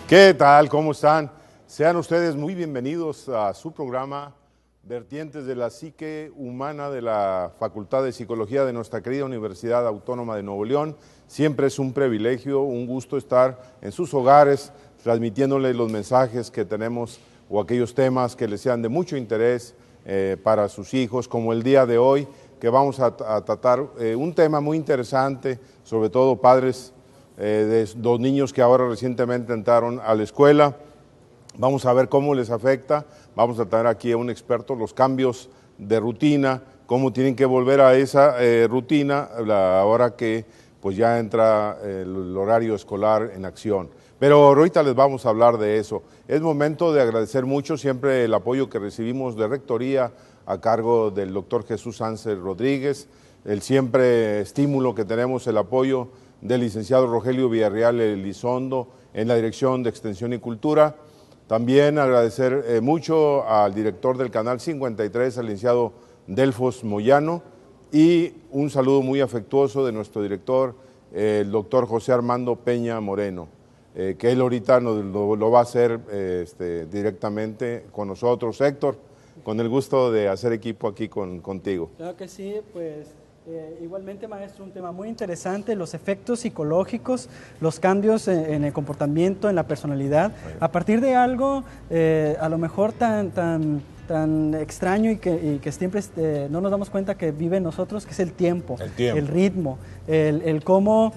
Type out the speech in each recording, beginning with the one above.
¿Qué tal? ¿Cómo están? Sean ustedes muy bienvenidos a su programa Vertientes de la Psique Humana de la Facultad de Psicología de nuestra querida Universidad Autónoma de Nuevo León. Siempre es un privilegio, un gusto estar en sus hogares transmitiéndoles los mensajes que tenemos o aquellos temas que les sean de mucho interés para sus hijos, como el día de hoy, que vamos a tratar un tema muy interesante, sobre todo padres de los niños que ahora recientemente entraron a la escuela. Vamos a ver cómo les afecta, vamos a tener aquí a un experto, los cambios de rutina, cómo tienen que volver a esa rutina ahora que pues ya entra el horario escolar en acción. Pero ahorita les vamos a hablar de eso. Es momento de agradecer mucho siempre el apoyo que recibimos de Rectoría a cargo del doctor Jesús Sánchez Rodríguez, el siempre estímulo que tenemos, el apoyo del licenciado Rogelio Villarreal Elizondo en la Dirección de Extensión y Cultura. También agradecer mucho al director del Canal 53, al licenciado Delfos Moyano, y un saludo muy afectuoso de nuestro director, el doctor José Armando Peña Moreno, que él ahorita lo va a hacer directamente con nosotros. Héctor, con el gusto de hacer equipo aquí contigo. Claro que sí, pues igualmente, maestro, un tema muy interesante, los efectos psicológicos, los cambios en el comportamiento, en la personalidad, a partir de algo a lo mejor tan extraño y que siempre no nos damos cuenta que vive en nosotros, que es el tiempo, el ritmo, el cómo,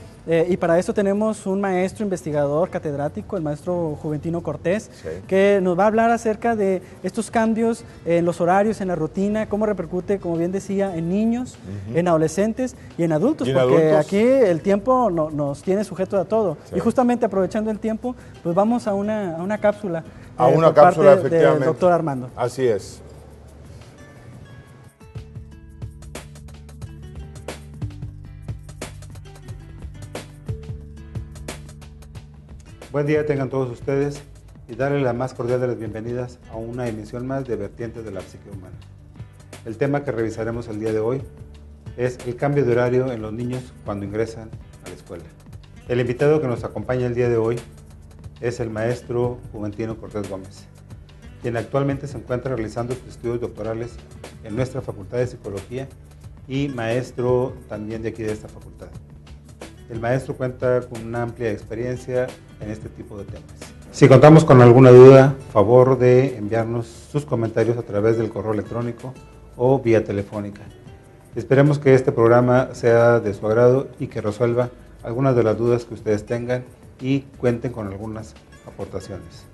y para eso tenemos un maestro investigador catedrático, el maestro Juventino Cortés, sí, que nos va a hablar acerca de estos cambios en los horarios, en la rutina, cómo repercute, como bien decía, en niños, en adolescentes y en adultos, porque aquí el tiempo nos tiene sujeto a todo. Sí. Y justamente aprovechando el tiempo, pues vamos a una cápsula. A una cápsula, efectivamente. Del doctor Armando. Así es. Buen día tengan todos ustedes y darles la más cordial de las bienvenidas a una emisión más de Vertientes de la Psique Humana. El tema que revisaremos el día de hoy es el cambio de horario en los niños cuando ingresan a la escuela. El invitado que nos acompaña el día de hoy es el maestro Juventino Cortés Gómez, quien actualmente se encuentra realizando sus estudios doctorales en nuestra Facultad de Psicología y maestro también de aquí de esta facultad. El maestro cuenta con una amplia experiencia en este tipo de temas. Si contamos con alguna duda, favor de enviarnos sus comentarios a través del correo electrónico o vía telefónica. Esperemos que este programa sea de su agrado y que resuelva algunas de las dudas que ustedes tengan y cuenten con algunas aportaciones.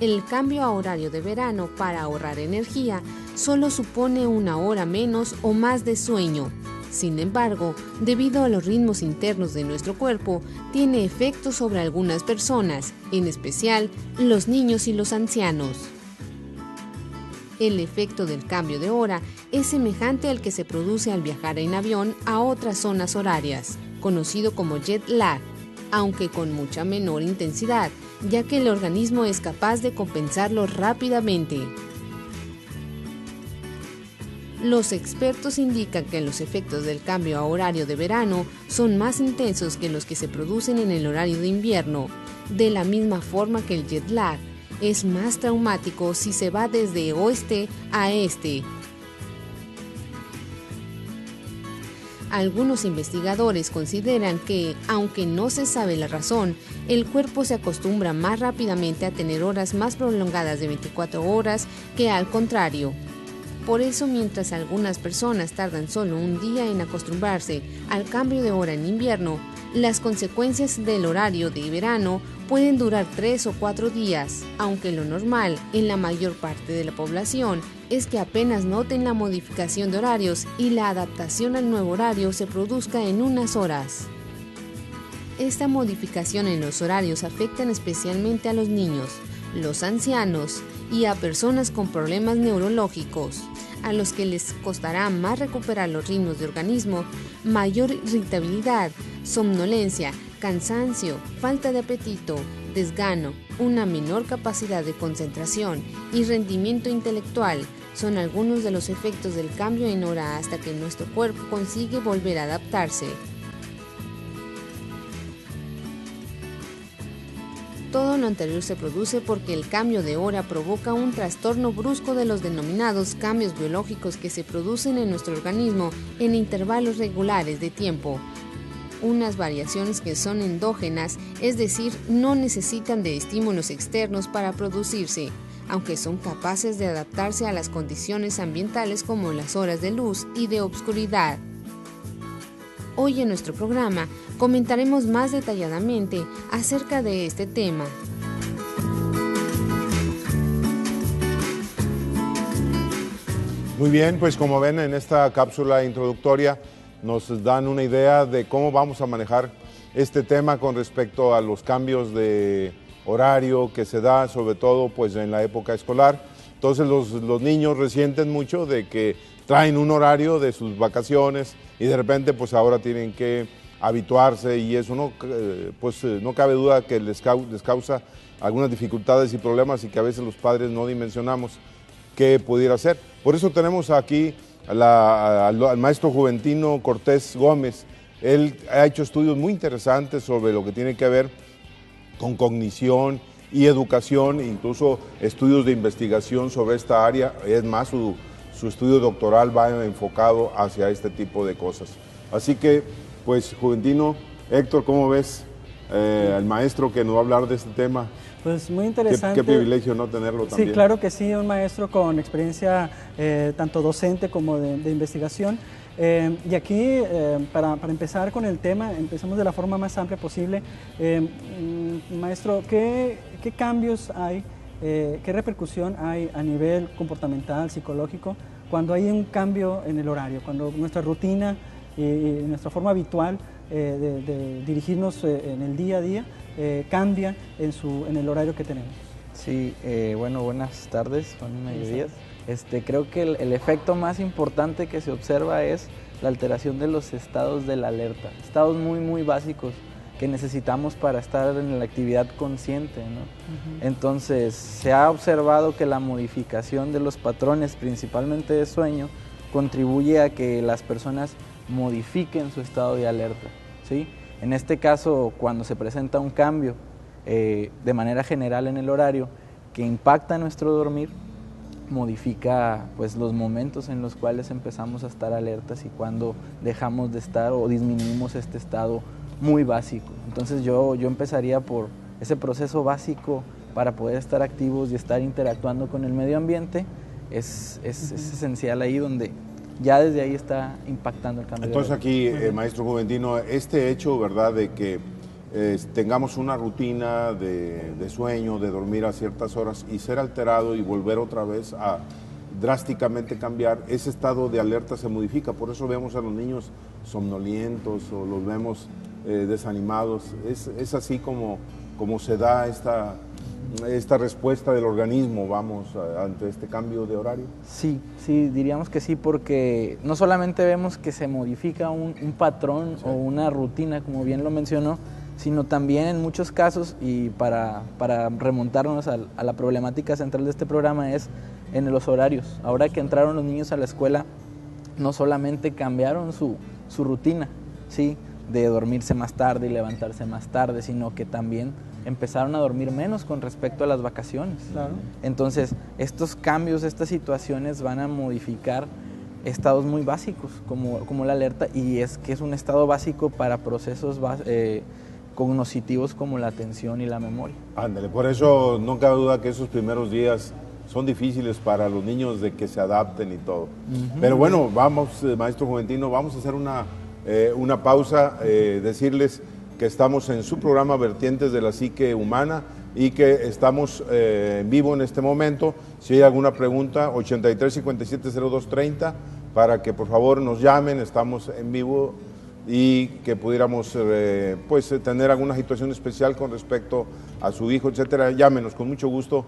El cambio a horario de verano para ahorrar energía solo supone 1 hora menos o más de sueño. Sin embargo, debido a los ritmos internos de nuestro cuerpo, tiene efectos sobre algunas personas, en especial los niños y los ancianos. El efecto del cambio de hora es semejante al que se produce al viajar en avión a otras zonas horarias, conocido como jet lag, aunque con mucha menor intensidad, ya que el organismo es capaz de compensarlo rápidamente. Los expertos indican que los efectos del cambio a horario de verano son más intensos que los que se producen en el horario de invierno, de la misma forma que el jet lag es más traumático si se va desde oeste a este. Algunos investigadores consideran que, aunque no se sabe la razón, el cuerpo se acostumbra más rápidamente a tener horas más prolongadas de 24 horas que al contrario. Por eso, mientras algunas personas tardan solo un día en acostumbrarse al cambio de hora en invierno, las consecuencias del horario de verano pueden durar 3 o 4 días, aunque lo normal en la mayor parte de la población es que apenas noten la modificación de horarios y la adaptación al nuevo horario se produzca en unas horas. Esta modificación en los horarios afecta especialmente a los niños, los ancianos y a personas con problemas neurológicos, a los que les costará más recuperar los ritmos de organismo, mayor irritabilidad, somnolencia, cansancio, falta de apetito, desgano, una menor capacidad de concentración y rendimiento intelectual, son algunos de los efectos del cambio en hora hasta que nuestro cuerpo consigue volver a adaptarse. Todo lo anterior se produce porque el cambio de hora provoca un trastorno brusco de los denominados cambios biológicos que se producen en nuestro organismo en intervalos regulares de tiempo. Unas variaciones que son endógenas, es decir, no necesitan de estímulos externos para producirse, aunque son capaces de adaptarse a las condiciones ambientales como las horas de luz y de obscuridad. Hoy en nuestro programa comentaremos más detalladamente acerca de este tema. Muy bien, pues como ven en esta cápsula introductoria nos dan una idea de cómo vamos a manejar este tema con respecto a los cambios de horario que se da, sobre todo pues en la época escolar. Entonces los niños resienten mucho de que traen un horario de sus vacaciones y de repente pues ahora tienen que habituarse y eso no cabe duda que les causa algunas dificultades y problemas y que a veces los padres no dimensionamos qué pudiera ser. Por eso tenemos aquí al maestro Juventino Cortés Gómez. Él ha hecho estudios muy interesantes sobre lo que tiene que ver con cognición y educación, incluso estudios de investigación sobre esta área. Es más, su estudio doctoral va enfocado hacia este tipo de cosas. Así que, pues, Juventino, Héctor, ¿cómo ves al maestro que nos va a hablar de este tema? Pues muy interesante. Qué privilegio no tenerlo también. Sí, claro que sí, un maestro con experiencia tanto docente como de investigación. Y aquí, para empezar con el tema, empezamos de la forma más amplia posible. Maestro, ¿qué cambios hay, qué repercusión hay a nivel comportamental, psicológico, cuando hay un cambio en el horario, cuando nuestra rutina y nuestra forma habitual de dirigirnos en el día a día cambia en el horario que tenemos? Sí, bueno, buenas tardes, buenos mediodías. Creo que el efecto más importante que se observa es la alteración de los estados de la alerta, estados muy básicos que necesitamos para estar en la actividad consciente, ¿no? Entonces, se ha observado que la modificación de los patrones, principalmente de sueño, contribuye a que las personas modifiquen su estado de alerta, ¿sí? En este caso, cuando se presenta un cambio de manera general en el horario que impacta nuestro dormir, modifica pues los momentos en los cuales empezamos a estar alertas y cuando dejamos de estar o disminuimos este estado muy básico. Entonces yo empezaría por ese proceso básico para poder estar activos y estar interactuando con el medio ambiente. Es esencial ahí donde ya desde ahí está impactando el cambio. Entonces aquí, maestro Juventino, este hecho, ¿verdad?, de que tengamos una rutina de sueño, de dormir a ciertas horas y ser alterado y volver otra vez a drásticamente cambiar, ese estado de alerta se modifica. Por eso vemos a los niños somnolientos o los vemos desanimados. Es así como se da esta respuesta del organismo, vamos, ante este cambio de horario. Sí, diríamos que sí, porque no solamente vemos que se modifica un patrón o una rutina, como bien lo mencionó, sino también en muchos casos, y para remontarnos a la problemática central de este programa, es en los horarios. Ahora que entraron los niños a la escuela, no solamente cambiaron su rutina, ¿sí?, de dormirse más tarde y levantarse más tarde, sino que también empezaron a dormir menos con respecto a las vacaciones. Claro. Entonces, estos cambios, estas situaciones van a modificar estados muy básicos, como la alerta, y es que es un estado básico para procesos cognitivos como la atención y la memoria. Ándale, por eso no cabe duda que esos primeros días son difíciles para los niños de que se adapten y todo. Pero bueno, vamos, maestro Juventino, vamos a hacer una pausa, decirles que estamos en su programa Vertientes de la Psique Humana y que estamos en vivo en este momento. Si hay alguna pregunta, 83 57 02 30, para que por favor nos llamen, estamos en vivo y que pudiéramos tener alguna situación especial con respecto a su hijo, etcétera. Llámenos, con mucho gusto.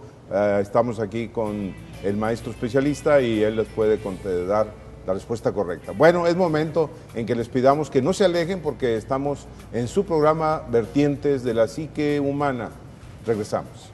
Estamos aquí con el maestro especialista y él les puede dar la respuesta correcta. Bueno, es momento en que les pidamos que no se alejen porque estamos en su programa Vertientes de la Psique Humana. Regresamos.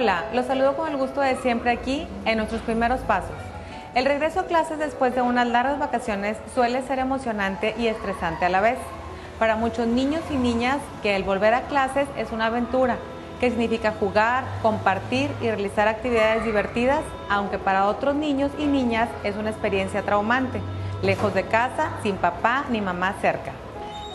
Hola, los saludo con el gusto de siempre aquí en nuestros primeros pasos. El regreso a clases después de unas largas vacaciones suele ser emocionante y estresante a la vez. Para muchos niños y niñas que el volver a clases es una aventura, que significa jugar, compartir y realizar actividades divertidas, aunque para otros niños y niñas es una experiencia traumante, lejos de casa, sin papá ni mamá cerca.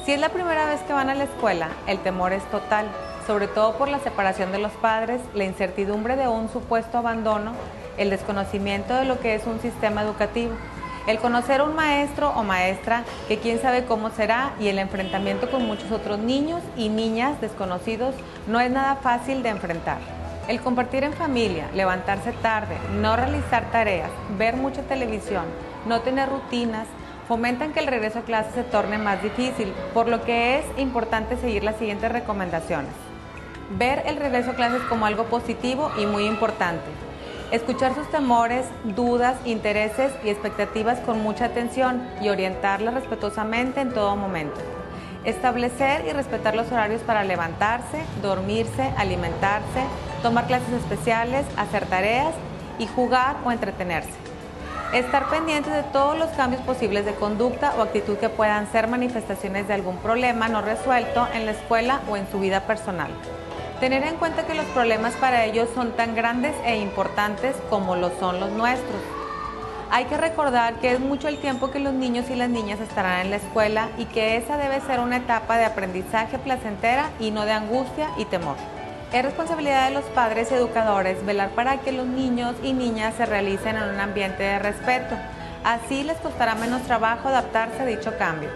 Si es la primera vez que van a la escuela, el temor es total, sobre todo por la separación de los padres, la incertidumbre de un supuesto abandono, el desconocimiento de lo que es un sistema educativo, el conocer a un maestro o maestra que quién sabe cómo será y el enfrentamiento con muchos otros niños y niñas desconocidos no es nada fácil de enfrentar. El compartir en familia, levantarse tarde, no realizar tareas, ver mucha televisión, no tener rutinas, fomentan que el regreso a clases se torne más difícil, por lo que es importante seguir las siguientes recomendaciones. Ver el regreso a clases como algo positivo y muy importante. Escuchar sus temores, dudas, intereses y expectativas con mucha atención y orientarlas respetuosamente en todo momento. Establecer y respetar los horarios para levantarse, dormirse, alimentarse, tomar clases especiales, hacer tareas y jugar o entretenerse. Estar pendientes de todos los cambios posibles de conducta o actitud que puedan ser manifestaciones de algún problema no resuelto en la escuela o en su vida personal. Tener en cuenta que los problemas para ellos son tan grandes e importantes como lo son los nuestros. Hay que recordar que es mucho el tiempo que los niños y las niñas estarán en la escuela y que esa debe ser una etapa de aprendizaje placentera y no de angustia y temor. Es responsabilidad de los padres y educadores velar para que los niños y niñas se realicen en un ambiente de respeto. Así les costará menos trabajo adaptarse a dicho cambio.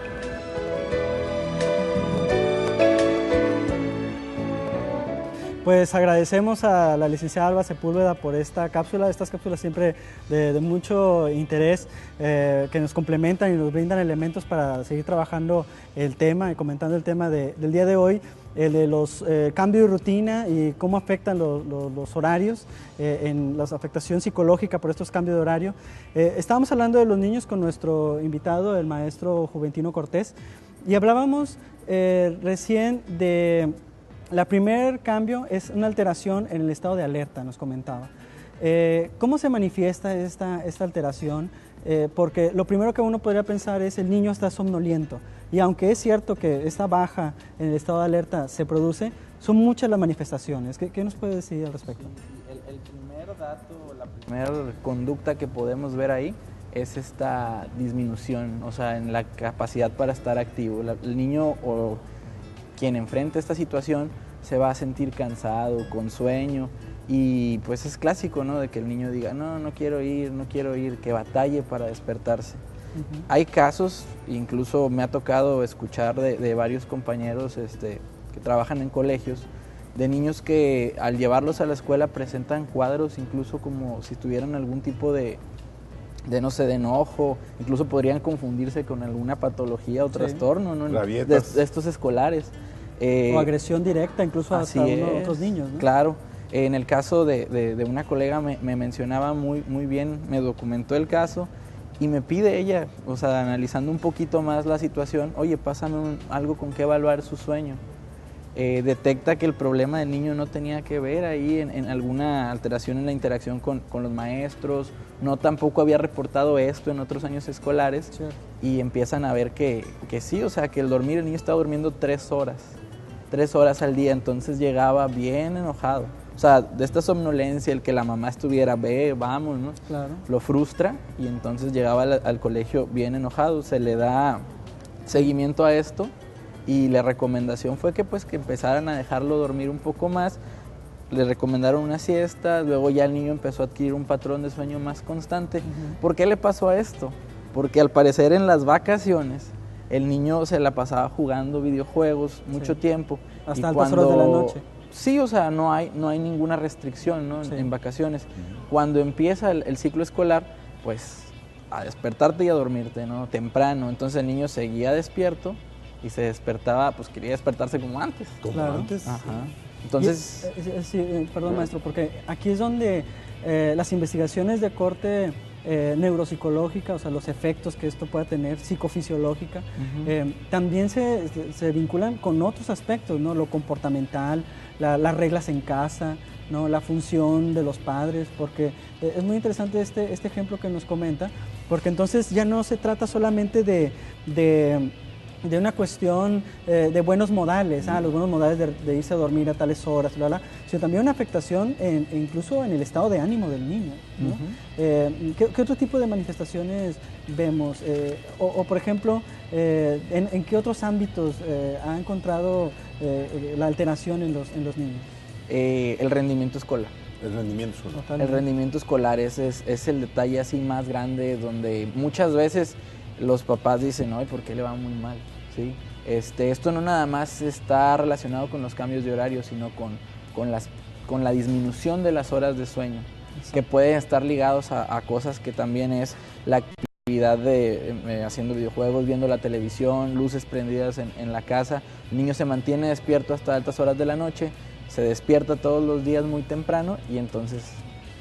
Pues agradecemos a la licenciada Alba Sepúlveda por esta cápsula, estas cápsulas siempre de mucho interés, que nos complementan y nos brindan elementos para seguir trabajando el tema y comentando el tema del día de hoy, el de los cambios de rutina y cómo afectan los horarios, en la afectación psicológica por estos cambios de horario. Estábamos hablando de los niños con nuestro invitado, el maestro Juventino Cortés, y hablábamos recién de... La primer cambio es una alteración en el estado de alerta, nos comentaba. ¿Cómo se manifiesta esta alteración? Porque lo primero que uno podría pensar es el niño está somnoliento. Y aunque es cierto que esta baja en el estado de alerta se produce, son muchas las manifestaciones. ¿Qué nos puede decir al respecto? El primer dato, la primera conducta que podemos ver ahí es esta disminución, o sea, en la capacidad para estar activo. El niño o quien enfrenta esta situación se va a sentir cansado, con sueño, y pues es clásico, ¿no? De que el niño diga, no quiero ir, que batalle para despertarse. Uh-huh. Hay casos, incluso me ha tocado escuchar de varios compañeros que trabajan en colegios, de niños que al llevarlos a la escuela presentan cuadros incluso como si tuvieran algún tipo de enojo, incluso podrían confundirse con alguna patología o trastorno, ¿no? de estos escolares. O agresión directa incluso hasta otros niños, ¿no? Claro. En el caso de una colega me mencionaba muy bien, me documentó el caso y me pide ella, o sea, analizando un poquito más la situación, oye, pásame algo con que evaluar su sueño. Detecta que el problema del niño no tenía que ver ahí en alguna alteración en la interacción con los maestros, no tampoco había reportado esto en otros años escolares. Sure. Y empiezan a ver que sí, o sea, que el niño estaba durmiendo 3 horas al día, entonces llegaba bien enojado. O sea, de esta somnolencia, el que la mamá estuviera, vamos, ¿no? Claro. Lo frustra y entonces llegaba al colegio bien enojado, se le da seguimiento a esto. Y la recomendación fue que empezaran a dejarlo dormir un poco más, le recomendaron una siesta, luego ya el niño empezó a adquirir un patrón de sueño más constante. Uh-huh. ¿Por qué le pasó a esto? Porque al parecer en las vacaciones el niño se la pasaba jugando videojuegos mucho tiempo. Hasta altas horas de la noche. Sí, o sea, no hay ninguna restricción, ¿no? Sí. En vacaciones. Uh-huh. Cuando empieza el ciclo escolar, pues a despertarte y a dormirte, ¿no? Temprano, entonces el niño seguía despierto y se despertaba, pues quería despertarse como antes. Como antes. Ajá. Entonces... Sí, perdón, maestro, porque aquí es donde las investigaciones de corte neuropsicológica, o sea, los efectos que esto pueda tener, psicofisiológica, uh-huh. También se vinculan con otros aspectos, ¿no? Lo comportamental, las reglas en casa, ¿no? La función de los padres, porque es muy interesante este ejemplo que nos comenta, porque entonces ya no se trata solamente de una cuestión de buenos modales, los buenos modales de irse a dormir a tales horas, sino también una afectación incluso en el estado de ánimo del niño, ¿no? ¿Qué otro tipo de manifestaciones vemos? O por ejemplo, ¿en qué otros ámbitos ha encontrado la alteración en los niños? El rendimiento escolar. El rendimiento escolar. Totalmente. El rendimiento escolar es el detalle así más grande, donde muchas veces los papás dicen, ay, ¿por qué le va muy mal? ¿Sí? Esto no nada más está relacionado con los cambios de horario, sino con la disminución de las horas de sueño. Exacto. Que pueden estar ligados a cosas que también es la actividad de haciendo videojuegos, viendo la televisión, luces prendidas en la casa. El niño se mantiene despierto hasta altas horas de la noche, se despierta todos los días muy temprano y entonces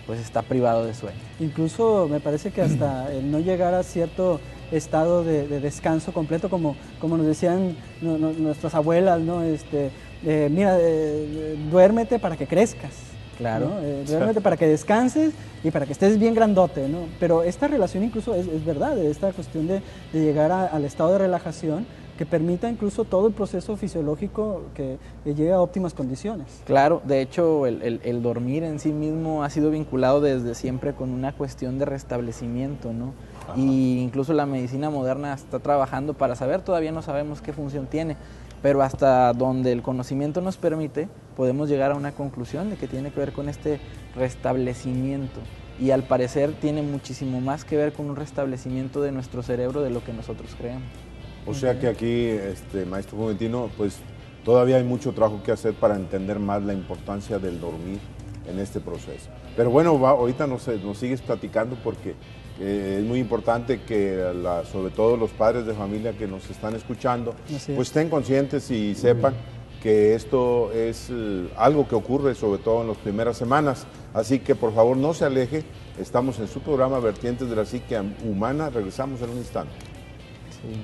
pues está privado de sueño. Incluso me parece que hasta el no llegar a cierto estado de descanso completo, como nos decían nuestras abuelas, ¿no? Mira, duérmete para que crezcas. Claro. ¿no? Duérmete para que descanses y para que estés bien grandote, ¿no? Pero esta relación incluso es verdad, esta cuestión de llegar al estado de relajación que permita incluso todo el proceso fisiológico que llegue a óptimas condiciones. Claro, de hecho el dormir en sí mismo ha sido vinculado desde siempre con una cuestión de restablecimiento, ¿no? Ajá. Y incluso la medicina moderna está trabajando para saber, todavía no sabemos qué función tiene, pero hasta donde el conocimiento nos permite, podemos llegar a una conclusión de que tiene que ver con este restablecimiento. Y al parecer tiene muchísimo más que ver con un restablecimiento de nuestro cerebro de lo que nosotros creemos. O sea que aquí, maestro Juventino, pues todavía hay mucho trabajo que hacer para entender más la importancia del dormir en este proceso. Pero bueno, ahorita nos sigues platicando porque es muy importante que sobre todo los padres de familia que nos están escuchando, pues estén conscientes y sepan que esto es algo que ocurre sobre todo en las primeras semanas. Así que por favor no se aleje, estamos en su programa Vertientes de la Psique Humana, regresamos en un instante. Sí.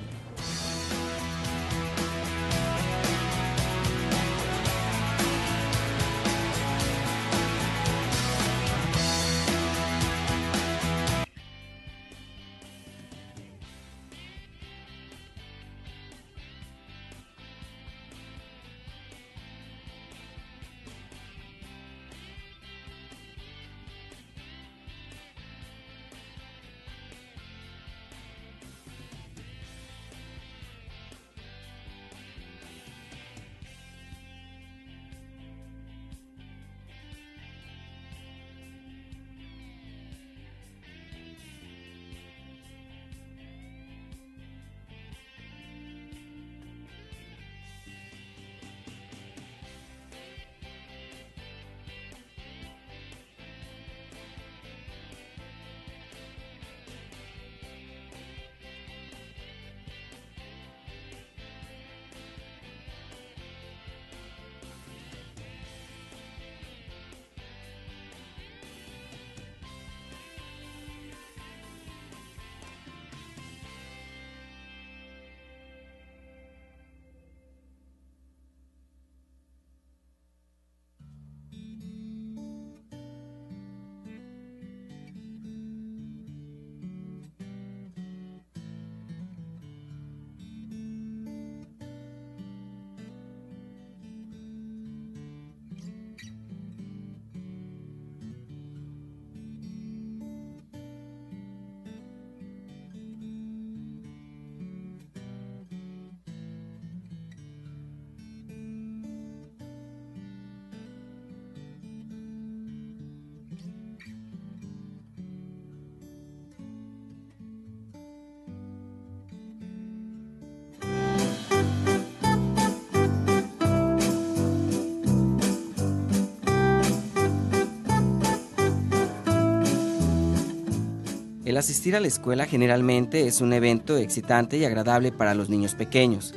El asistir a la escuela generalmente es un evento excitante y agradable para los niños pequeños.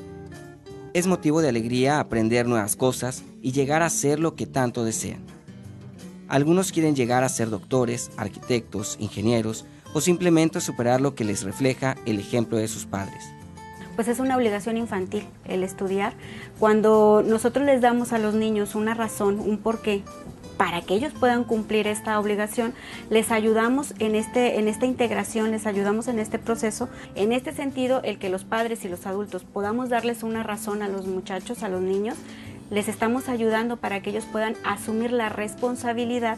Es motivo de alegría aprender nuevas cosas y llegar a ser lo que tanto desean. Algunos quieren llegar a ser doctores, arquitectos, ingenieros o simplemente superar lo que les refleja el ejemplo de sus padres. Pues es una obligación infantil el estudiar. Cuando nosotros les damos a los niños una razón, un porqué, para que ellos puedan cumplir esta obligación, les ayudamos en esta integración, les ayudamos en este proceso. En este sentido, el que los padres y los adultos podamos darles una razón a los muchachos, a los niños, les estamos ayudando para que ellos puedan asumir la responsabilidad.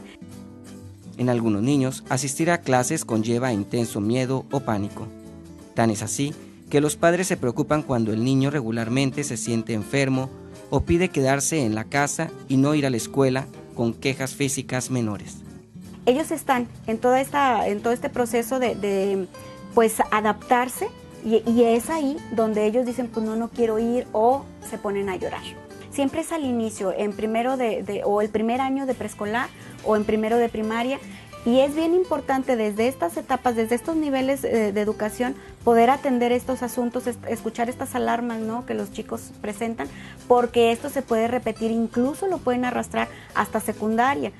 En algunos niños, asistir a clases conlleva intenso miedo o pánico. Tan es así que los padres se preocupan cuando el niño regularmente se siente enfermo o pide quedarse en la casa y no ir a la escuela con quejas físicas menores. Ellos están en todo este proceso de pues adaptarse y es ahí donde ellos dicen pues no quiero ir o se ponen a llorar. Siempre es al inicio, en primero o el primer año de preescolar o en primero de primaria, y es bien importante desde estas etapas, desde estos niveles de educación, poder atender estos asuntos, escuchar estas alarmas, ¿no?, que los chicos presentan, porque esto se puede repetir, incluso lo pueden arrastrar hasta secundaria.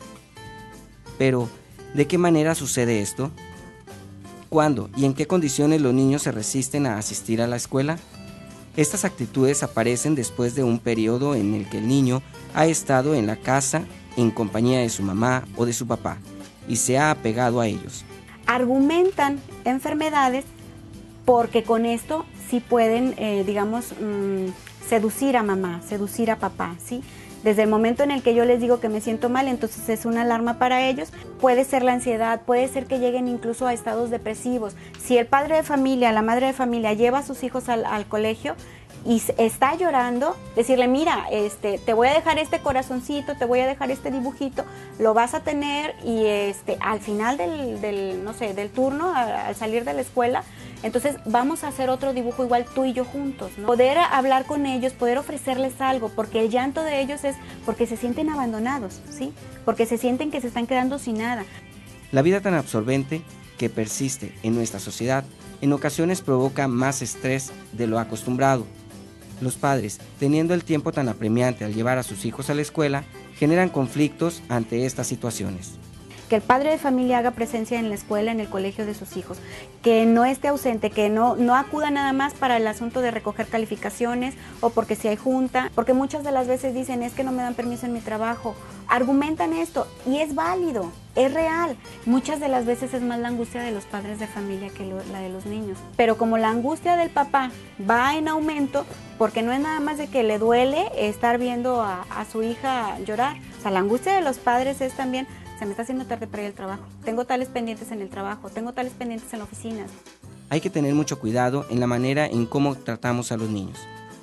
Pero, ¿de qué manera sucede esto? ¿Cuándo y en qué condiciones los niños se resisten a asistir a la escuela? Estas actitudes aparecen después de un periodo en el que el niño ha estado en la casa en compañía de su mamá o de su papá y se ha apegado a ellos. Argumentan enfermedades porque con esto sí pueden, seducir a mamá, seducir a papá, ¿sí? Desde el momento en el que yo les digo que me siento mal, entonces es una alarma para ellos. Puede ser la ansiedad, puede ser que lleguen incluso a estados depresivos. Si el padre de familia, la madre de familia lleva a sus hijos al colegio y está llorando, decirle, mira, te voy a dejar este corazoncito, te voy a dejar este dibujito, lo vas a tener y al final del turno, al salir de la escuela, entonces vamos a hacer otro dibujo igual tú y yo juntos, ¿no? Poder hablar con ellos, poder ofrecerles algo, porque el llanto de ellos es porque se sienten abandonados, ¿sí? Porque se sienten que se están quedando sin nada. La vida tan absorbente que persiste en nuestra sociedad en ocasiones provoca más estrés de lo acostumbrado. Los padres, teniendo el tiempo tan apremiante al llevar a sus hijos a la escuela, generan conflictos ante estas situaciones. Que el padre de familia haga presencia en la escuela, en el colegio de sus hijos, que no esté ausente, que no acuda nada más para el asunto de recoger calificaciones o porque si hay junta, porque muchas de las veces dicen es que no me dan permiso en mi trabajo, argumentan esto y es válido, es real. Muchas de las veces es más la angustia de los padres de familia que la de los niños, pero como la angustia del papá va en aumento, porque no es nada más de que le duele estar viendo a su hija llorar, o sea, la angustia de los padres es también, se me está haciendo tarde para ir al trabajo, tengo tales pendientes en el trabajo, tengo tales pendientes en la oficina. Hay que tener mucho cuidado en la manera en cómo tratamos a los niños.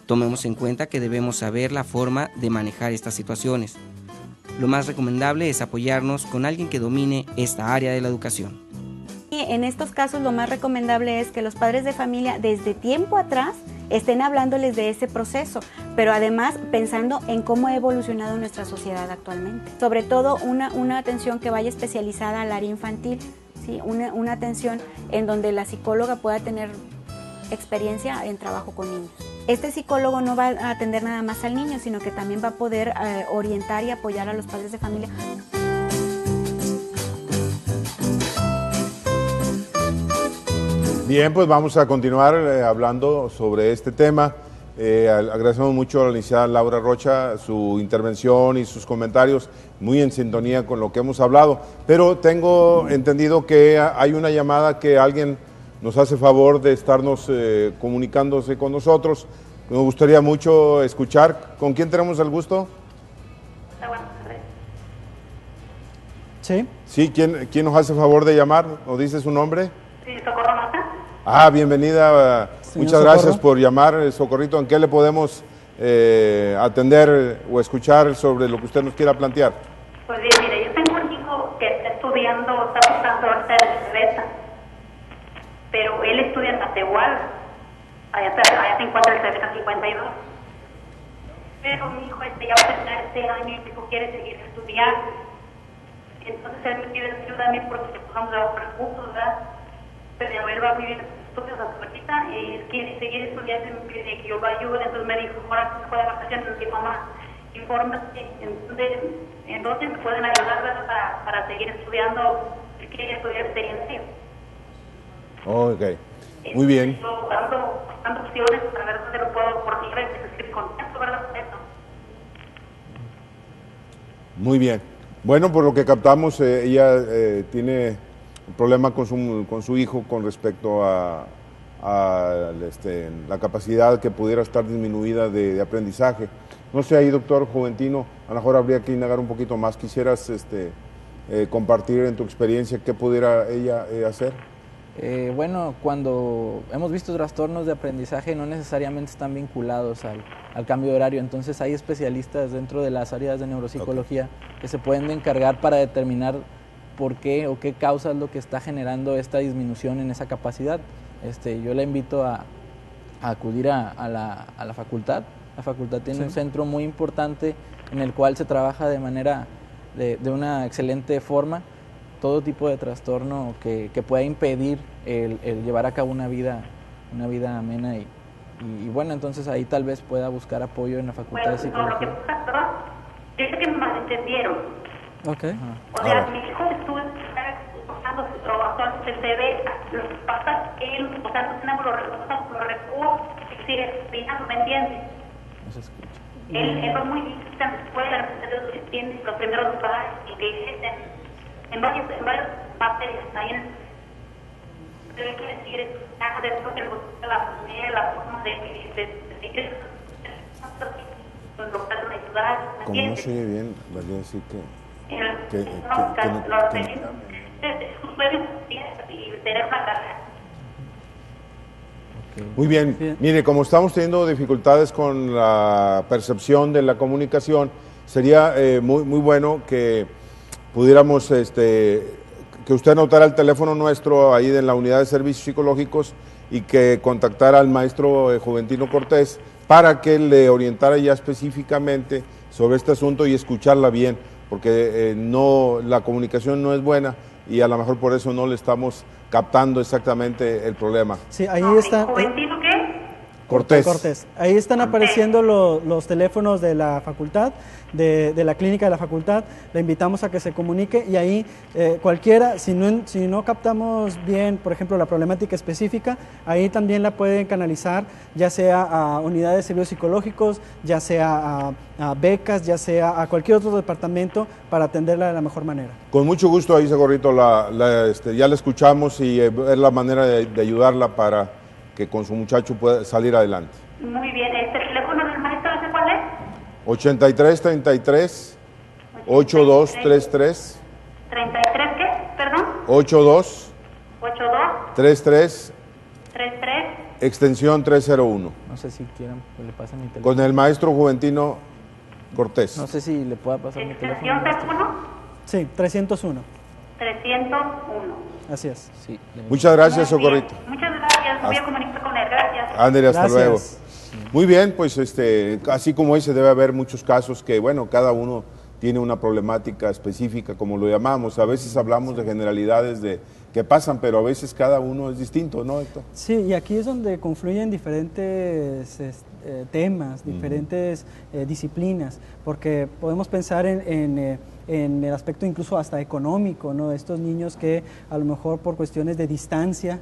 Tomemos en cuenta que debemos saber la forma de manejar estas situaciones. Lo más recomendable es apoyarnos con alguien que domine esta área de la educación. En estos casos lo más recomendable es que los padres de familia desde tiempo atrás estén hablándoles de ese proceso, pero además pensando en cómo ha evolucionado nuestra sociedad actualmente. Sobre todo una atención que vaya especializada al área infantil, ¿sí? Una atención en donde la psicóloga pueda tener experiencia en trabajo con niños. Este psicólogo no va a atender nada más al niño, sino que también va a poder orientar y apoyar a los padres de familia. Bien, pues vamos a continuar hablando sobre este tema. Agradecemos mucho a la licenciada Laura Rocha su intervención y sus comentarios, muy en sintonía con lo que hemos hablado. Pero tengo entendido que hay una llamada que alguien nos hace favor de estarnos comunicándose con nosotros. Me gustaría mucho escuchar. ¿Con quién tenemos el gusto? Sí. Sí, ¿quién nos hace favor de llamar? ¿Nos dice su nombre? Sí, Socorro Mata. Bienvenida. Muchas gracias por llamar, Socorrito. ¿En qué le podemos atender o escuchar sobre lo que usted nos quiera plantear? Pues bien, mire, yo tengo un hijo que está estudiando, está buscando ahorita el CEBETA, pero él estudia en Matehuala, allá se encuentra el CEBETA 52. Pero mi hijo ya va a terminar este año y mi hijo quiere seguir estudiando. Entonces él me pide ayuda a mí porque pues vamos a dar recursos, ¿verdad? Pero él va muy bien en sus estudios hasta ahorita y él quiere seguir estudiando y me pide que yo lo ayude. Entonces me dijo, ahora que se fue de vacaciones, me dijo, mamá, infórmate. Entonces me pueden ayudar, ¿verdad? Para seguir estudiando. Él quiere estudiar experiencia. Ok, muy bien. Yo dando opciones para ver dónde lo puedo corregir y estoy contento, ¿verdad? Eso. Muy bien. Bueno, por lo que captamos, ella tiene un problema con su hijo con respecto a la capacidad que pudiera estar disminuida de aprendizaje. No sé, ahí, doctor Juventino, a lo mejor habría que indagar un poquito más. ¿Quisieras compartir en tu experiencia qué pudiera ella hacer? Bueno, cuando hemos visto trastornos de aprendizaje no necesariamente están vinculados al cambio de horario, entonces hay especialistas dentro de las áreas de neuropsicología que se pueden encargar para determinar por qué o qué causa es lo que está generando esta disminución en esa capacidad. Yo la invito a acudir a la facultad. La facultad tiene un centro muy importante en el cual se trabaja de manera, de una excelente forma, todo tipo de trastorno que pueda impedir el llevar a cabo una vida amena y bueno, entonces ahí tal vez pueda buscar apoyo en la Facultad de Psicología. Yo sé que me malentendieron. Okay. O sea, mi hijo estuvo usando actualmente el TV, lo que pasa es que él, o sea, no tenemos los recursos, sigue estudiando, ¿me entiendes? No se escucha. Él va muy bien en la escuela, tiene los primeros lugares y que hice en varias materias ahí en pero hay que decir de esto que le gusta la forma de ayudar. Como no se ve bien, valía decir que muy bien. Mire, como estamos teniendo dificultades con la percepción de la comunicación, sería muy bueno que pudiéramos, que usted anotara el teléfono nuestro ahí en la unidad de servicios psicológicos y que contactara al maestro Juventino Cortés para que le orientara ya específicamente sobre este asunto y escucharla bien, porque la comunicación no es buena y a lo mejor por eso no le estamos captando exactamente el problema. Sí, ahí está. ¿Juventino qué? Cortés. Ahí están apareciendo los teléfonos de la facultad, de la clínica de la facultad. Le invitamos a que se comunique y ahí cualquiera, si no captamos bien, por ejemplo, la problemática específica, ahí también la pueden canalizar, ya sea a unidades de servicios psicológicos, ya sea a becas, ya sea a cualquier otro departamento para atenderla de la mejor manera. Con mucho gusto, ahí, Segorrito, ya la escuchamos y es la manera de ayudarla para que con su muchacho pueda salir adelante. Muy bien, ¿el teléfono del maestro ese cuál es? 8333 8233 ¿33 qué? Perdón. 82 33 33 extensión 301. No sé si quieran que le pasen mi teléfono. Con el maestro Juventino Cortés. No sé si le pueda pasar mi teléfono. ¿Extensión 301? Sí, 301. 301. Así es. Sí, Muchas gracias, Socorrito. Muchas gracias, me voy a comunicar con él, gracias. Ándale, hasta Gracias. luego. Muy bien, pues así como dice, debe haber muchos casos que, bueno, cada uno tiene una problemática específica, como lo llamamos. A veces hablamos de generalidades que pasan, pero a veces cada uno es distinto, ¿no, Héctor? Sí, y aquí es donde confluyen diferentes temas, diferentes disciplinas, porque podemos pensar en el aspecto incluso hasta económico, ¿no? Estos niños que a lo mejor por cuestiones de distancia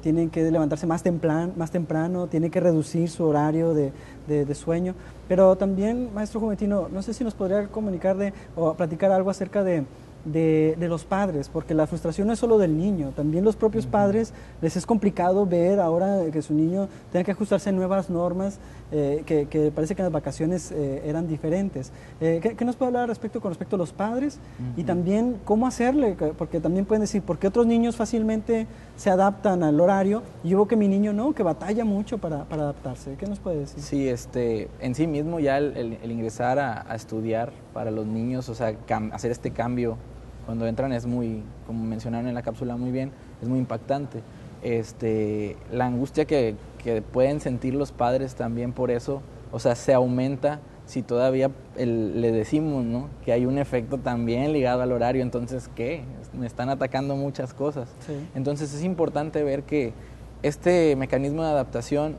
tienen que levantarse más temprano, tienen que reducir su horario de sueño, pero también, maestro Juventino, no sé si nos podría comunicar o platicar algo acerca de los padres, porque la frustración no es solo del niño, también los propios padres les es complicado ver ahora que su niño tenga que ajustarse a nuevas normas, que parece que en las vacaciones eran diferentes. ¿Qué nos puede hablar con respecto a los padres? Y también cómo hacerle, porque también pueden decir, ¿por qué otros niños fácilmente se adaptan al horario y yo veo que mi niño no, que batalla mucho para adaptarse? ¿Qué nos puede decir? Sí, en sí mismo ya el ingresar a estudiar para los niños, o sea, hacer este cambio cuando entran es muy, como mencionaron en la cápsula muy bien, es muy impactante. La angustia que pueden sentir los padres también por eso, o sea, se aumenta si todavía le decimos, ¿no?, que hay un efecto también ligado al horario. Entonces, ¿qué? Me están atacando muchas cosas. Sí. Entonces es importante ver que este mecanismo de adaptación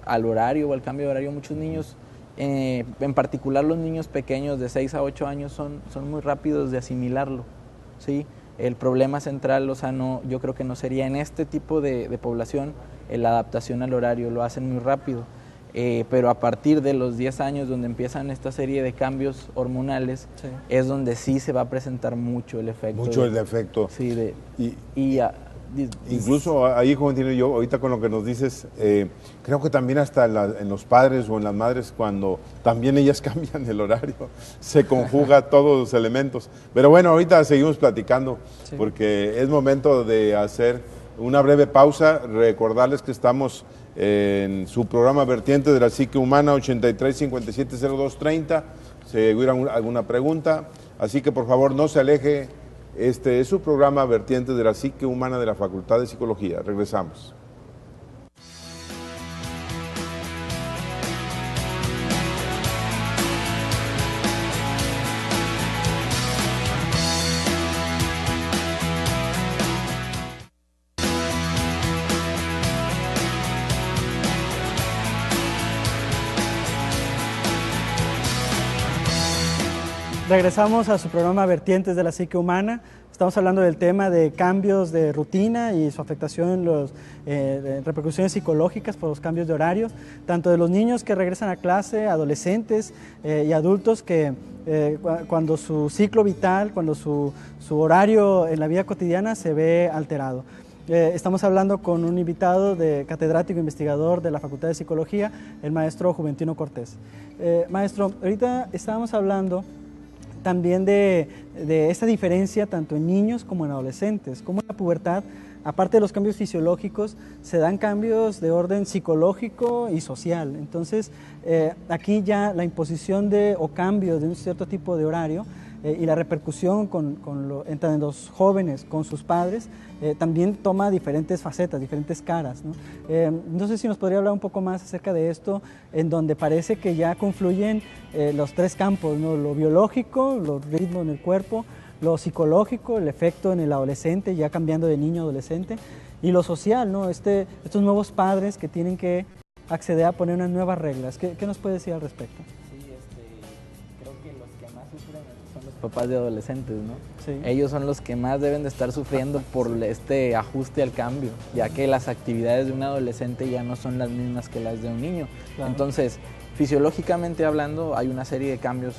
al horario o al cambio de horario, muchos niños, en particular los niños pequeños de 6 a 8 años son muy rápidos de asimilarlo, ¿sí? El problema central, o sea, yo creo que no sería en este tipo de población la adaptación al horario, lo hacen muy rápido. pero a partir de los 10 años, donde empiezan esta serie de cambios hormonales, es donde sí se va a presentar mucho el efecto. Mucho el efecto. Sí, incluso ahí, joven, tiene yo, ahorita con lo que nos dices, creo que también hasta en los padres o en las madres, cuando también ellas cambian el horario, se conjuga todos los elementos. Pero bueno, ahorita seguimos platicando, porque es momento de hacer una breve pausa. Recordarles que estamos en su programa Vertientes de la Psique Humana, 83-57-02-30, si hubiera alguna pregunta. Así que por favor no se aleje. Este es su programa Vertientes de la Psique Humana de la Facultad de Psicología. Regresamos. Regresamos a su programa Vertientes de la Psique Humana. Estamos hablando del tema de cambios de rutina y su afectación en las repercusiones psicológicas por los cambios de horarios, tanto de los niños que regresan a clase, adolescentes y adultos que cuando su ciclo vital, cuando su horario en la vida cotidiana se ve alterado. Estamos hablando con un invitado catedrático investigador de la Facultad de Psicología, el maestro Juventino Cortés. Maestro, ahorita estábamos hablando también de esta diferencia tanto en niños como en adolescentes, como en la pubertad, aparte de los cambios fisiológicos, se dan cambios de orden psicológico y social. Entonces, aquí ya la imposición o cambio de un cierto tipo de horario y la repercusión entre los jóvenes con sus padres también toma diferentes facetas, diferentes caras, ¿no? No sé si nos podría hablar un poco más acerca de esto, en donde parece que ya confluyen los tres campos, ¿no? Lo biológico, los ritmos en el cuerpo, lo psicológico, el efecto en el adolescente, ya cambiando de niño a adolescente, y lo social, ¿no? Estos nuevos padres que tienen que acceder a poner unas nuevas reglas. ¿Qué nos puede decir al respecto? Creo que los que más sufren son los papás de adolescentes, ¿no? Sí. Ellos son los que más deben de estar sufriendo por este ajuste al cambio, ya que las actividades de un adolescente ya no son las mismas que las de un niño. Claro. Entonces, fisiológicamente hablando, hay una serie de cambios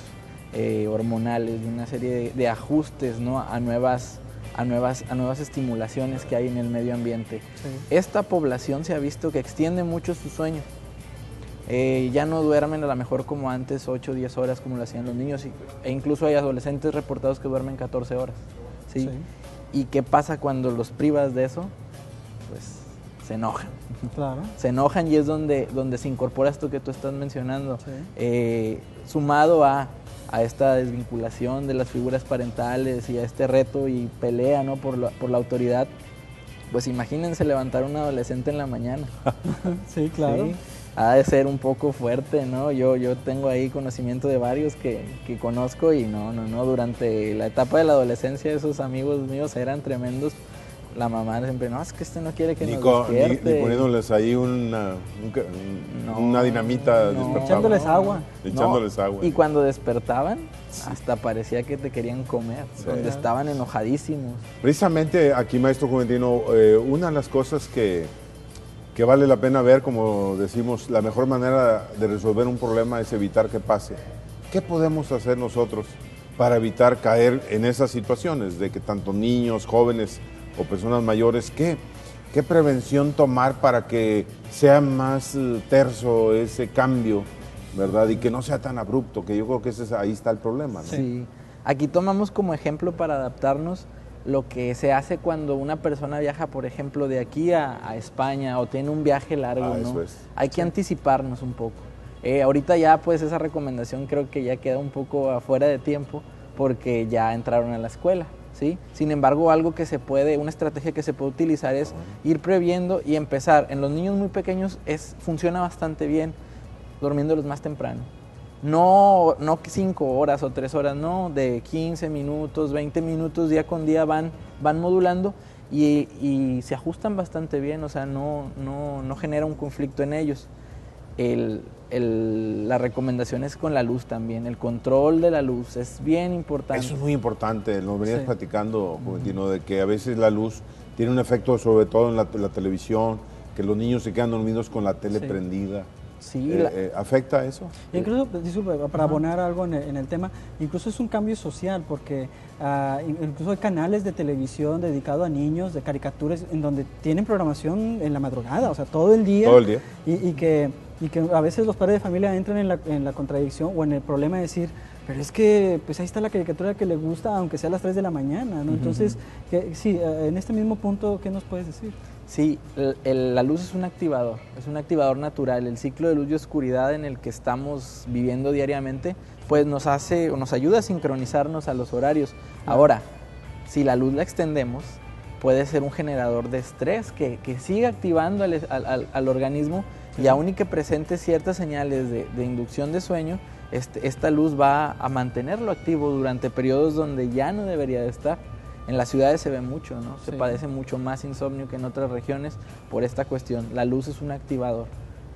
hormonales, una serie de ajustes, ¿no? a nuevas estimulaciones que hay en el medio ambiente. Sí. Esta población se ha visto que extiende mucho su sueño. Ya no duermen a lo mejor como antes 8 o 10 horas como lo hacían los niños, e incluso hay adolescentes reportados que duermen 14 horas. ¿Sí? Sí. ¿Y qué pasa cuando los privas de eso? Pues se enojan. Claro. Se enojan, y es donde se incorpora esto que tú estás mencionando, sí. Sumado a esta desvinculación de las figuras parentales y a este reto y pelea, ¿no? por la autoridad. Pues imagínense levantar a un adolescente en la mañana. Sí, claro. ¿Sí? Ha de ser un poco fuerte, ¿no? Yo tengo ahí conocimiento de varios que conozco, y no, durante la etapa de la adolescencia esos amigos míos eran tremendos. La mamá siempre, no, es que no quiere que nos despierte. Ni poniéndoles ahí una dinamita despertando. Echándoles agua. Echándoles agua. Y cuando despertaban, hasta parecía que te querían comer, donde estaban enojadísimos. Precisamente aquí, maestro Juventino, una de las cosas que vale la pena ver, como decimos, la mejor manera de resolver un problema es evitar que pase. ¿Qué podemos hacer nosotros para evitar caer en esas situaciones de que tanto niños, jóvenes o personas mayores, ¿qué prevención tomar para que sea más terso ese cambio, ¿verdad? Y que no sea tan abrupto, que yo creo que ahí está el problema, ¿no? Sí, aquí tomamos como ejemplo para adaptarnos lo que se hace cuando una persona viaja, por ejemplo, de aquí a España, o tiene un viaje largo, ¿no? Eso es. Hay que anticiparnos un poco. Ahorita ya pues esa recomendación creo que ya queda un poco afuera de tiempo, porque ya entraron a la escuela, ¿sí? Sin embargo, una estrategia que se puede utilizar es ir previendo y empezar. En los niños muy pequeños funciona bastante bien durmiéndolos más temprano. No 5 horas o 3 horas, no, de 15 minutos, 20 minutos, día con día van modulando y se ajustan bastante bien, o sea, no genera un conflicto en ellos. La recomendación es con la luz también, el control de la luz es bien importante. Eso es muy importante, nos venías platicando, Juventino, de que a veces la luz tiene un efecto sobre todo en la televisión, que los niños se quedan dormidos con la tele prendida. Sí, ¿afecta eso? Incluso, disculpe, para abonar algo en el tema, incluso es un cambio social porque incluso hay canales de televisión dedicados a niños, de caricaturas, en donde tienen programación en la madrugada, o sea, todo el día. Todo el día. Y que a veces los padres de familia entran en la contradicción o en el problema de decir, pero es que pues ahí está la caricatura que le gusta, aunque sea a las 3 de la mañana, ¿no? Entonces, sí, en este mismo punto, ¿qué nos puedes decir? Sí, la luz es un activador natural. El ciclo de luz y oscuridad en el que estamos viviendo diariamente, pues nos ayuda a sincronizarnos a los horarios. Ahora, si la luz la extendemos, puede ser un generador de estrés que siga activando al organismo, y aún y que presente ciertas señales de inducción de sueño, esta luz va a mantenerlo activo durante periodos donde ya no debería de estar. En las ciudades se ve mucho, ¿no? Se padece mucho más insomnio que en otras regiones por esta cuestión. La luz es un activador.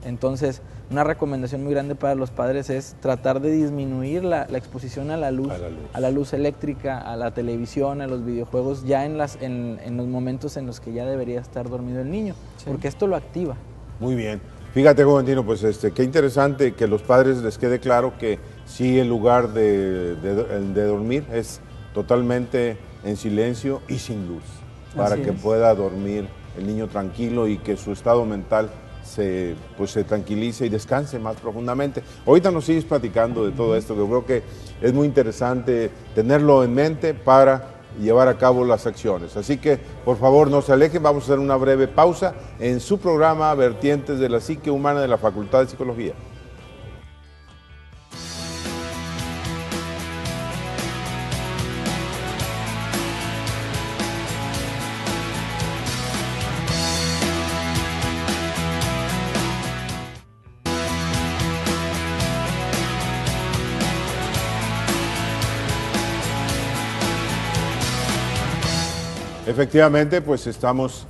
Entonces, una recomendación muy grande para los padres es tratar de disminuir la exposición a la luz eléctrica, a la televisión, a los videojuegos, ya en los momentos en los que ya debería estar dormido el niño, porque esto lo activa. Muy bien. Fíjate, Juventino, pues qué interesante que los padres les quede claro que sí, el lugar de dormir es totalmente en silencio y sin luz, para que pueda dormir el niño tranquilo y que su estado mental se tranquilice y descanse más profundamente. Ahorita nos sigues platicando de todo esto, que creo que es muy interesante tenerlo en mente para llevar a cabo las acciones. Así que, por favor, no se alejen, vamos a hacer una breve pausa en su programa Vertientes de la Psique Humana de la Facultad de Psicología. Efectivamente, pues estamos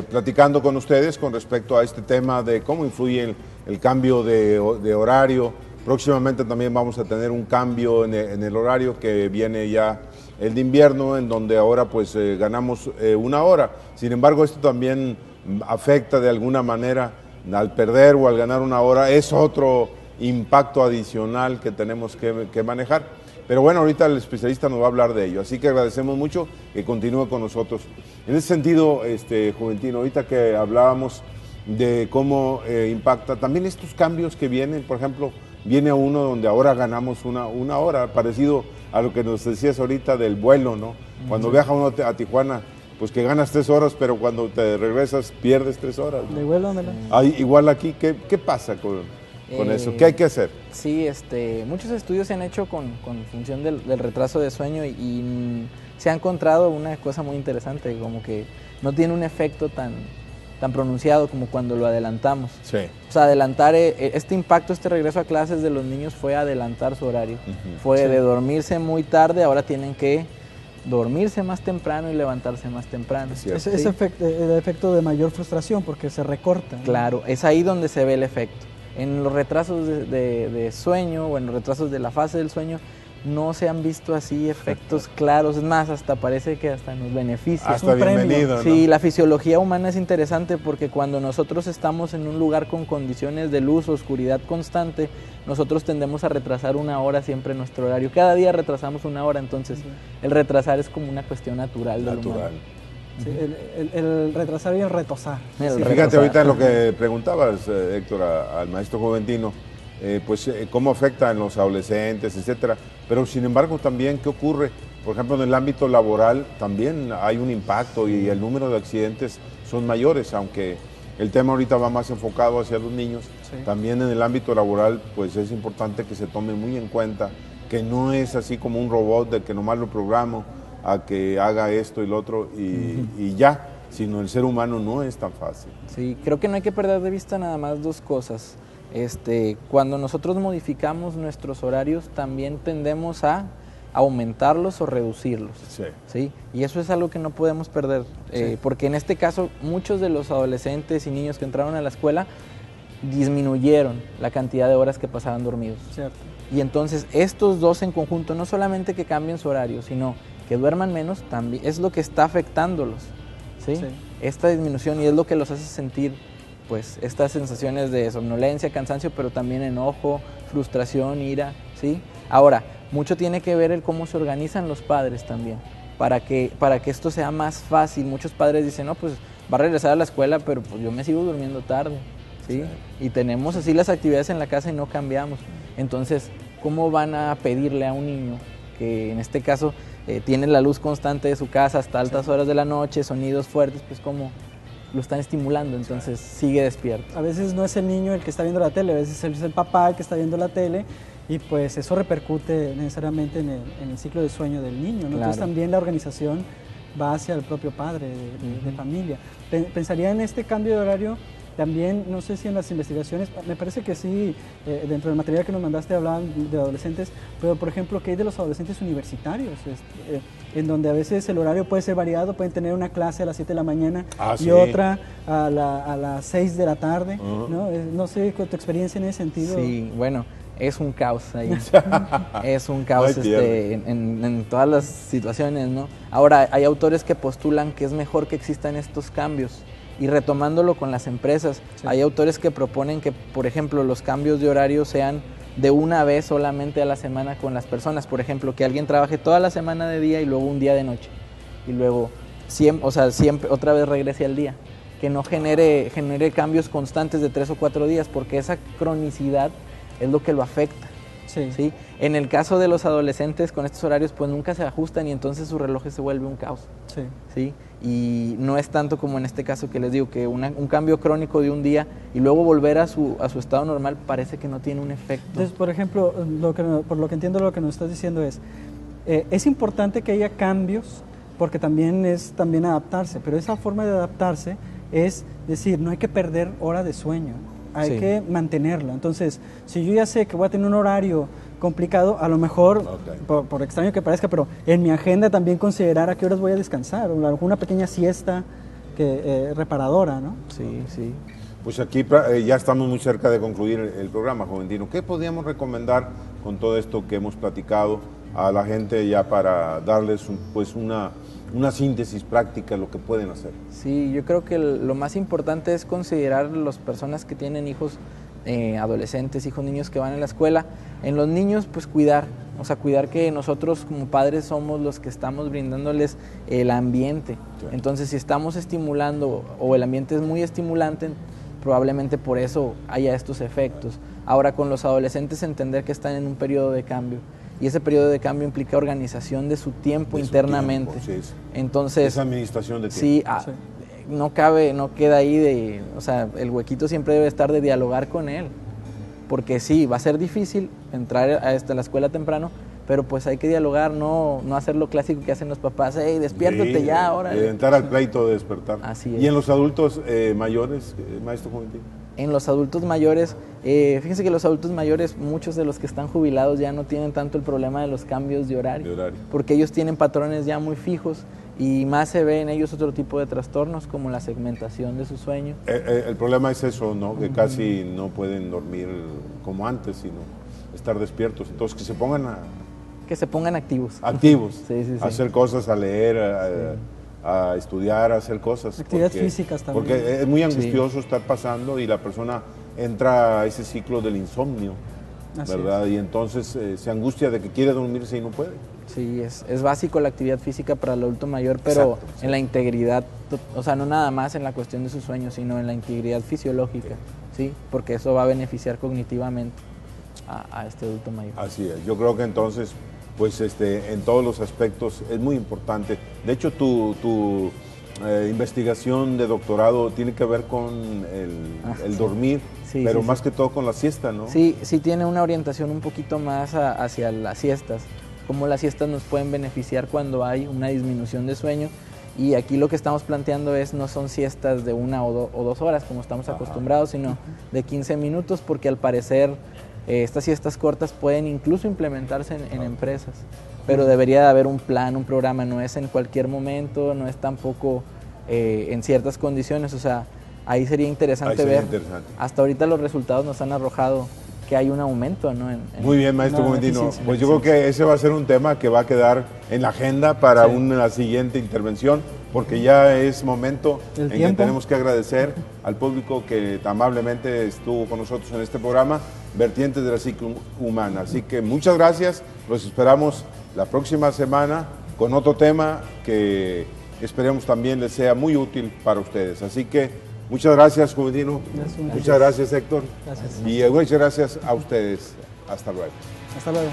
platicando con ustedes con respecto a este tema de cómo influye el cambio de horario. Próximamente también vamos a tener un cambio en el horario que viene ya el de invierno, en donde ahora pues ganamos una hora. Sin embargo, esto también afecta de alguna manera al perder o al ganar una hora. Es otro impacto adicional que tenemos que manejar. Pero bueno, ahorita el especialista nos va a hablar de ello, así que agradecemos mucho que continúe con nosotros. En ese sentido, Juventino, ahorita que hablábamos de cómo impacta también estos cambios que vienen, por ejemplo, viene uno donde ahora ganamos una hora, parecido a lo que nos decías ahorita del vuelo, ¿no? Cuando viaja uno a Tijuana, pues que ganas 3 horas, pero cuando te regresas pierdes 3 horas, ¿no? ¿De vuelo, Andela? Igual aquí, ¿qué pasa con eso? ¿Qué hay que hacer? Sí, muchos estudios se han hecho con función del retraso de sueño y se ha encontrado una cosa muy interesante, como que no tiene un efecto tan pronunciado como cuando lo adelantamos. Sí. O sea, adelantar este impacto, este regreso a clases de los niños fue adelantar su horario. Fue de dormirse muy tarde, ahora tienen que dormirse más temprano y levantarse más temprano. Ese el efecto de mayor frustración porque se recorta, ¿no? Claro, es ahí donde se ve el efecto. En los retrasos de sueño o en los retrasos de la fase del sueño no se han visto así efectos claros, es más, hasta parece que hasta nos beneficia. Hasta bienvenido, ¿no? Sí, la fisiología humana es interesante porque cuando nosotros estamos en un lugar con condiciones de luz, oscuridad constante, nosotros tendemos a retrasar 1 hora siempre nuestro horario. Cada día retrasamos 1 hora, entonces el retrasar es como una cuestión natural del humano. Sí, el retrasar y el retosar. Fíjate ahorita lo que preguntabas, Héctor, al maestro Juventino, cómo afecta en los adolescentes, etcétera. Pero sin embargo también, ¿qué ocurre? Por ejemplo, en el ámbito laboral también hay un impacto y el número de accidentes son mayores, aunque el tema ahorita va más enfocado hacia los niños. Sí. También en el ámbito laboral, pues es importante que se tome muy en cuenta que no es así como un robot de que nomás lo programo a que haga esto y lo otro y ya, sino el ser humano no es tan fácil. Sí, creo que no hay que perder de vista nada más 2 cosas. Cuando nosotros modificamos nuestros horarios, también tendemos a aumentarlos o reducirlos. Sí. ¿Sí? Y eso es algo que no podemos perder, porque en este caso muchos de los adolescentes y niños que entraron a la escuela disminuyeron la cantidad de horas que pasaban dormidos. Cierto. Y entonces estos 2 en conjunto, no solamente que cambien su horario, sino que duerman menos, también es lo que está afectándolos, ¿sí? Esta disminución, y es lo que los hace sentir pues estas sensaciones de somnolencia, cansancio, pero también enojo, frustración, ira, ¿sí? Ahora, mucho tiene que ver el cómo se organizan los padres también, para que esto sea más fácil. Muchos padres dicen, no, pues va a regresar a la escuela, pero pues yo me sigo durmiendo tarde, ¿sí? Y tenemos así las actividades en la casa y no cambiamos. Entonces, ¿cómo van a pedirle a un niño que en este caso tiene la luz constante de su casa hasta altas horas de la noche, sonidos fuertes, pues cómo lo están estimulando? Entonces sigue despierto. A veces no es el niño el que está viendo la tele, a veces es el papá el que está viendo la tele, y pues eso repercute necesariamente en el ciclo de sueño del niño, ¿no? Claro. Entonces también la organización va hacia el propio padre de familia. Pensaría en este cambio de horario. También, no sé si en las investigaciones, me parece que sí, dentro del material que nos mandaste hablaban de adolescentes, pero por ejemplo, ¿qué hay de los adolescentes universitarios? En donde a veces el horario puede ser variado, pueden tener una clase a las 7 de la mañana y otra a las 6 de la tarde, ¿no? No sé, con tu experiencia en ese sentido. Sí, bueno, es un caos ahí, es un caos en todas las situaciones, ¿no? Ahora, hay autores que postulan que es mejor que existan estos cambios. Y retomándolo con las empresas, hay autores que proponen que, por ejemplo, los cambios de horario sean de una vez solamente a la semana con las personas. Por ejemplo, que alguien trabaje toda la semana de día y luego un día de noche. Y luego siempre otra vez regrese al día. Que no genere cambios constantes de 3 o 4 días, porque esa cronicidad es lo que lo afecta. ¿Sí? En el caso de los adolescentes con estos horarios, pues nunca se ajustan y entonces su reloj se vuelve un caos. ¿Sí? Y no es tanto como en este caso que les digo, que un cambio crónico de un día y luego volver a su estado normal parece que no tiene un efecto. Entonces, por ejemplo, por lo que entiendo, lo que nos estás diciendo es importante que haya cambios, porque también es adaptarse, pero esa forma de adaptarse es decir, no hay que perder hora de sueño. Hay que mantenerlo. Entonces, si yo ya sé que voy a tener un horario complicado, a lo mejor, por extraño que parezca, pero en mi agenda también considerar a qué horas voy a descansar, o una pequeña siesta reparadora, ¿no? Sí. Pues aquí ya estamos muy cerca de concluir el programa, Juventino. ¿Qué podríamos recomendar con todo esto que hemos platicado a la gente ya para darles una síntesis práctica de lo que pueden hacer? Sí, yo creo que lo más importante es considerar las personas que tienen hijos adolescentes, hijos niños que van a la escuela. En los niños, pues cuidar que nosotros como padres somos los que estamos brindándoles el ambiente. Entonces, si estamos estimulando o el ambiente es muy estimulante, probablemente por eso haya estos efectos. Ahora, con los adolescentes, entender que están en un periodo de cambio. Y ese periodo de cambio implica organización de su tiempo internamente. Entonces, esa administración de tiempo. No queda ahí el huequito siempre debe estar de dialogar con él. Porque sí, va a ser difícil entrar a la escuela temprano, pero pues hay que dialogar, no hacer lo clásico que hacen los papás, despiértate ya ahora. Entrar al pleito de despertar. Así es. ¿Y en los adultos mayores, maestro Juventino? En los adultos mayores, fíjense que los adultos mayores, muchos de los que están jubilados ya no tienen tanto el problema de los cambios de horario. Porque ellos tienen patrones ya muy fijos y más se ve en ellos otro tipo de trastornos como la segmentación de su sueño. El problema es eso, ¿no? Que casi no pueden dormir como antes, sino estar despiertos. Entonces que se pongan activos. Sí. Hacer cosas, a leer, a estudiar, a hacer cosas. Actividades físicas también. Porque es muy angustioso estar pasando y la persona entra a ese ciclo del insomnio, ¿verdad? Y entonces se angustia de que quiere dormirse y no puede. Sí, es básico la actividad física para el adulto mayor, pero en la integridad, no nada más en la cuestión de su sueño, sino en la integridad fisiológica, ¿sí? Porque eso va a beneficiar cognitivamente a este adulto mayor. Así es, yo creo que entonces, pues en todos los aspectos es muy importante. De hecho, tu investigación de doctorado tiene que ver con el dormir, pero más que todo con la siesta, ¿no? Sí tiene una orientación un poquito más hacia las siestas, cómo las siestas nos pueden beneficiar cuando hay una disminución de sueño. Y aquí lo que estamos planteando no son siestas de 1 o 2 horas como estamos acostumbrados, sino de 15 minutos, porque al parecer estas siestas cortas pueden incluso implementarse en empresas, pero debería de haber un plan, un programa, no es en cualquier momento, no es tampoco en ciertas condiciones, ahí sería interesante ver. Hasta ahorita los resultados nos han arrojado que hay un aumento, ¿no? Muy bien, maestro Juventino. Pues yo creo que ese va a ser un tema que va a quedar en la agenda para una siguiente intervención. porque ya es momento en que tiempo. tenemos que agradecer al público que amablemente estuvo con nosotros en este programa, Vertientes de la Psique Humana. Así que muchas gracias, los esperamos la próxima semana con otro tema que esperemos también les sea muy útil para ustedes. Así que muchas gracias, Juventino. Muchas gracias, Héctor. Gracias. Y muchas gracias a ustedes. Hasta luego. Hasta luego.